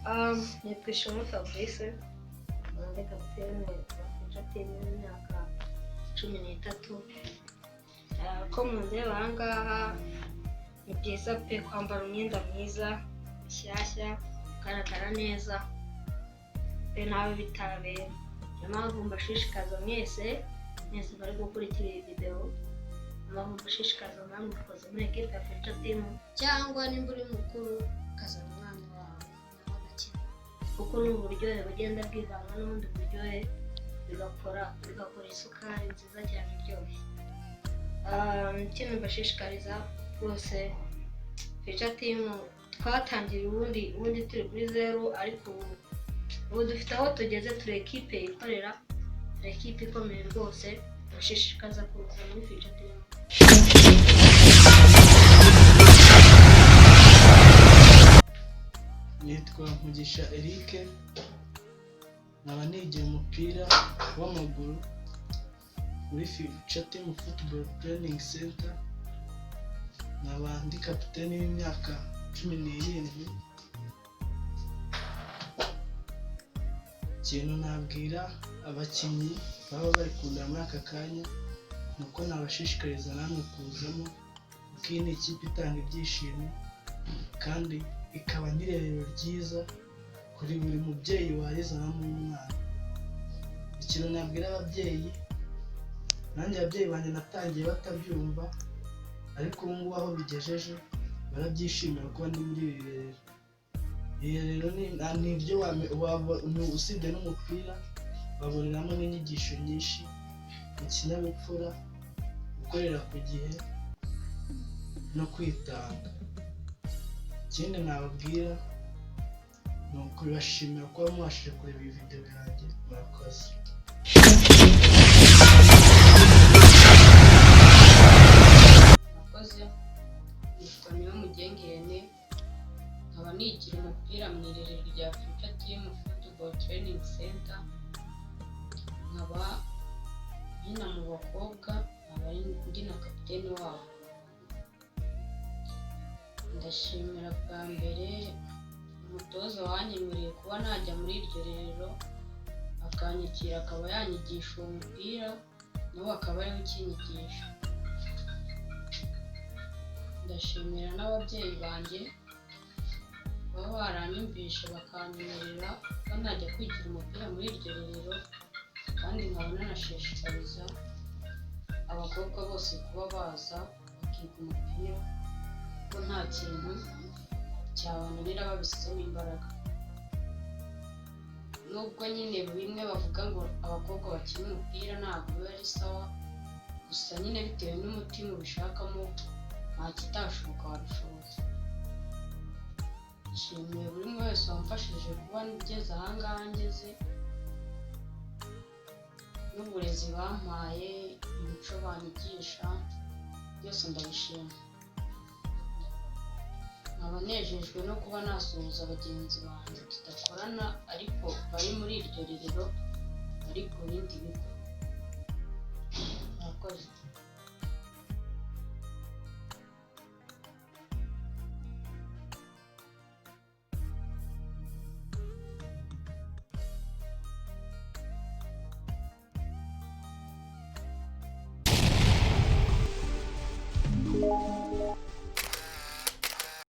Nitwa Ishema Fabrice, ndi kapiteni wa Future Team y'imyaka 13. Ko mundeba aha ngaha ni byiza pe kwambara imyenda myiza mishyashya ugaragara neza pe nawe bitabera. Niyo mpamvu mbashishikaza mwese bari gukurikira iyi video, mbashishikaza namwe mukoze muri equipe ya Future Team, cyangwa nimba uri mukuru ukazana umwana wawe nawe agakina, kuko ni uburyohe bugenda bwivanga n'ubundi buryohe bigakora isukari nziza cyane iryoshye. Ikintu mbashishikariza rwose, Future Team twatangiye ubundi turi kuri zero, ariko ubu dufite aho tugeze, turi equipe ikorera, turi equipe ikomeye rwose. Mbashishikaza kuza muri Future Team. Nitwa Mugisha Eric, nkaba nigiye umupira w'amaguru muri Future Team Football Training Center, nkaba ndi kapiteni w'imyaka 17. Ikintu nabwira abakinnyi baba bari kundana muri aka kanya nuko nabashishikariza namwe kuzamo, kuko iyi ni ikipe itanga ibyishimo kandi ikaba n'irerero ryiza kuri buri mubyeyi wayizanamo umwana. Ikintu nabwira ababyeyi, nanjye ababyeyi banjye natangiye batabyumva, ariko ubu ngubu aho bigejeje barabyishimira kuba ndi muri iri rerero. Iri rero ni iryo usibye n'umupira baboneramo n'inyigisho nyinshi, ikinyabupfura, gukorera ku gihe no kwitanga. Ikindi nababwira ni ukubashimira kuba mubashije kureba iyi video yanjye. Murakoze. Nitwa Niyomugengene, nkaba nigira umupira mu irerero rya Future Team Football Training Center, nkaba nkina mu bakobwa, nkaba ndi na kapiteni wabo. Ndashimira bwa mbere umutoza wanyemereye kuba najya muri iryo rerero, akanyakira, akaba yanyigisha uwo mupira, nawe akaba ariwe ukinyigisha. Ndashimira n'ababyeyi banjye baba baranyumvishe bakanyemerera ko najya kwigira umupira muri iryo rerero, kandi nkaba nanashishikariza abakobwa bose kuba baza bakiga umupira, ko nta kintu cyabananira babishyizemo imbaraga. Nubwo nyine bimwe bavuga ngo abakobwa bakina umupira ntabwo biba ari sawa, gusa nyine bitewe n'umutima ubishakamo nta kitashoboka wabishoboza. Nshimiye buri umwe wese wamfashije kuba ngeze aha ngaha ngeze, n'uburezi bampaye, imico banyigisha, byose ndabishima. Nkaba nejejwe no kuba nasuhuza bagenzi banjye tudakorana ariko bari muri iryo rerero, bari ku bindi bigo. Murakoze.